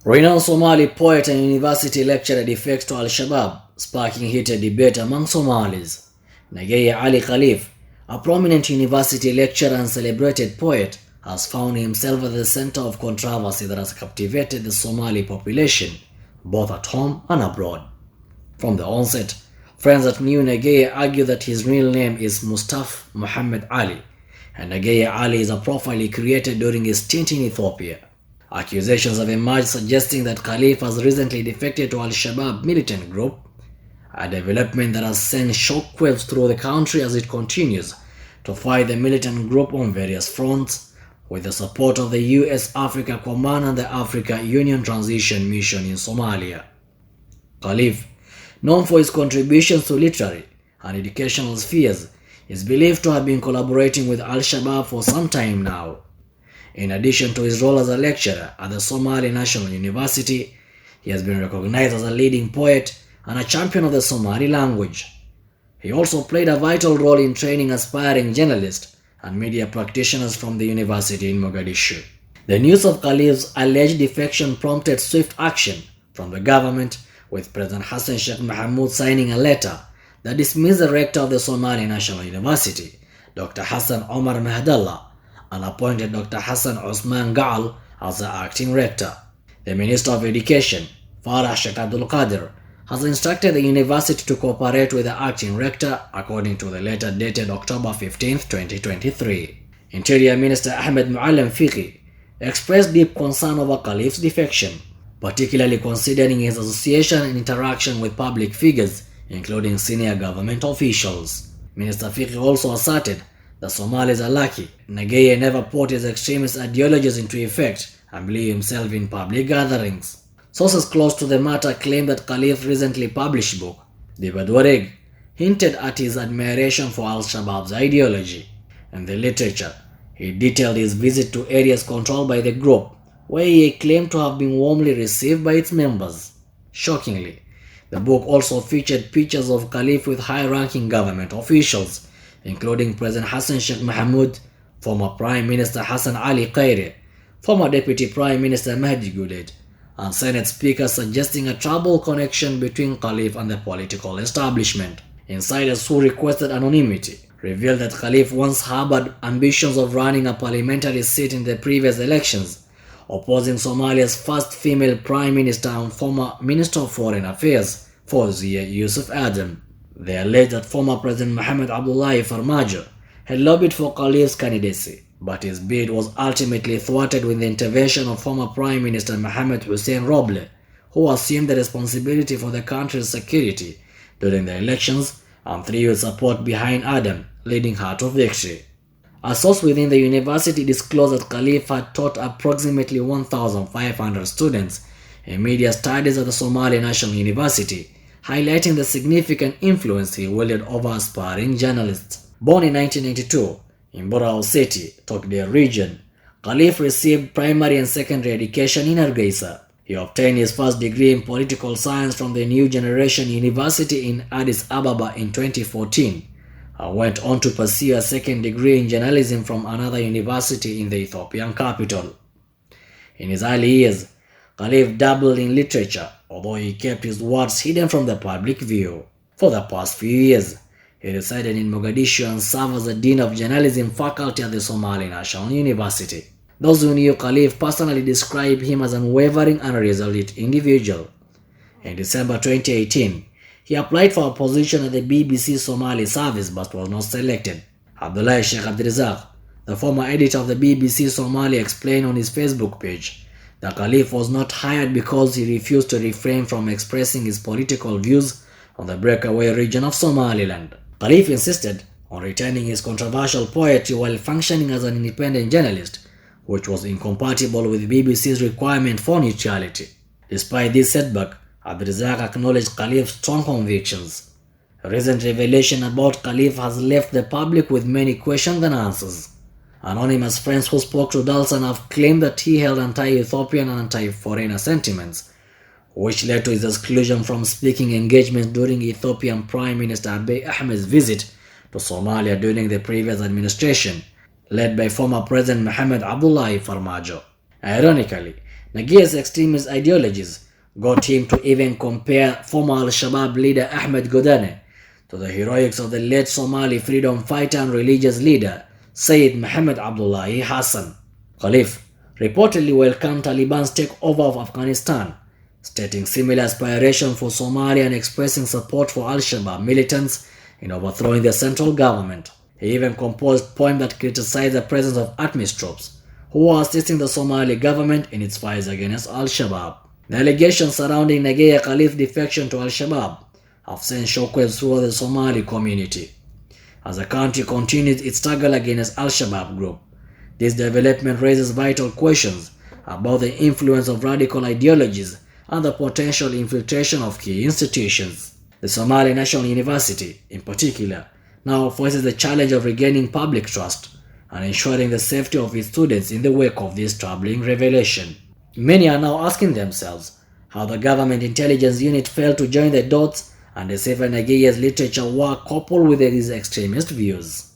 Renowned Somali poet and university lecturer defects to Al-Shabaab, sparking heated debate among Somalis. Nagaya Ali Khalif, a prominent university lecturer and celebrated poet, has found himself at the center of controversy that has captivated the Somali population, both at home and abroad. From the onset, friends that knew Nagaya argue that his real name is Mustafa Muhammad Ali, and Nagaya Ali is a profile he created during his stint in Ethiopia. Accusations have emerged suggesting that Khalif has recently defected to Al-Shabaab militant group, a development that has sent shockwaves through the country as it continues to fight the militant group on various fronts with the support of the US Africa Command and the Africa Union Transition Mission in Somalia. Khalif, known for his contributions to literary and educational spheres, is believed to have been collaborating with Al-Shabaab for some time now. In addition to his role as a lecturer at the Somali National University, he has been recognized as a leading poet and a champion of the Somali language. He also played a vital role in training aspiring journalists and media practitioners from the university in Mogadishu. The news of Khalif's alleged defection prompted swift action from the government, with President Hassan Sheikh Mohamud signing a letter that dismissed the rector of the Somali National University, Dr. Hassan Omar Mahdallah, and appointed Dr. Hassan Osman Gaal as the acting rector. The Minister of Education, Farah Sheikh Abdul Qadir, has instructed the university to cooperate with the acting rector, according to the letter dated October 15, 2023. Interior Minister Ahmed Muallim Fiqi expressed deep concern over Khalif's defection, particularly considering his association and interaction with public figures, including senior government officials. Minister Fiqi also asserted that Somalis are lucky Nagaya never put his extremist ideologies into effect and believed himself in public gatherings. Sources close to the matter claim that Khalif's recently published book, The Badwareg, hinted at his admiration for Al-Shabaab's ideology. In the literature, he detailed his visit to areas controlled by the group, where he claimed to have been warmly received by its members. Shockingly, the book also featured pictures of Khalif with high-ranking government officials, including President Hassan Sheikh Mohamud, former Prime Minister Hassan Ali Khaire, former Deputy Prime Minister Mahdi Guled, and Senate Speaker, suggesting a troubled connection between Khalif and the political establishment. Insiders who requested anonymity revealed that Khalif once harbored ambitions of running a parliamentary seat in the previous elections, opposing Somalia's first female Prime Minister and former Minister of Foreign Affairs, Fawzia Yusuf Adam. They alleged that former President Mohamed Abdullahi Farmajo had lobbied for Khalif's candidacy, but his bid was ultimately thwarted with the intervention of former Prime Minister Mohamed Hussein Roble, who assumed the responsibility for the country's security during the elections and threw support behind Adam, leading her to victory. A source within the university disclosed that Khalif had taught approximately 1,500 students in media studies at the Somali National University, highlighting the significant influence he wielded over aspiring journalists. Born in 1992 in Borao City, Togdel region, Khalif received primary and secondary education in Hargeisa. He obtained his first degree in political science from the New Generation University in Addis Ababa in 2014, and went on to pursue a second degree in journalism from another university in the Ethiopian capital. In his early years, Khalif dabbled in literature, although he kept his works hidden from the public view. For the past few years, he resided in Mogadishu and served as the Dean of Journalism faculty at the Somali National University. Those who knew Khalif personally described him as an unwavering and resolute individual. In December 2018, he applied for a position at the BBC Somali service but was not selected. Abdullah Sheikh Abdirazak, the former editor of the BBC Somali, explained on his Facebook page that Khalif was not hired because he refused to refrain from expressing his political views on the breakaway region of Somaliland. Khalif insisted on retaining his controversial poetry while functioning as an independent journalist, which was incompatible with BBC's requirement for neutrality. Despite this setback, Abdirazak acknowledged Khalif's strong convictions. A recent revelation about Khalif has left the public with many questions and answers. Anonymous friends who spoke to Dalsan have claimed that he held anti-Ethiopian and anti-foreigner sentiments, which led to his exclusion from speaking engagements during Ethiopian Prime Minister Abiy Ahmed's visit to Somalia during the previous administration, led by former President Mohamed Abdullahi Farmajo. Ironically, Nagia's extremist ideologies got him to even compare former Al-Shabaab leader Ahmed Godane to the heroics of the late Somali freedom fighter and religious leader Sayyid Muhammad Abdullahi Hassan. Khalif reportedly welcomed Taliban's takeover of Afghanistan, stating similar aspirations for Somalia and expressing support for Al-Shabaab militants in overthrowing the central government. He even composed poems that criticized the presence of ATMIS troops, who were assisting the Somali government in its fight against Al-Shabaab. The allegations surrounding Nagia Khalif's defection to Al-Shabaab have sent shockwaves throughout the Somali community. As the country continues its struggle against Al-Shabaab group, this development raises vital questions about the influence of radical ideologies and the potential infiltration of key institutions. The Somali National University, in particular, now faces the challenge of regaining public trust and ensuring the safety of its students in the wake of this troubling revelation. Many are now asking themselves how the government intelligence unit failed to join the dots and decipher Nagia's literature war coupled with these extremist views.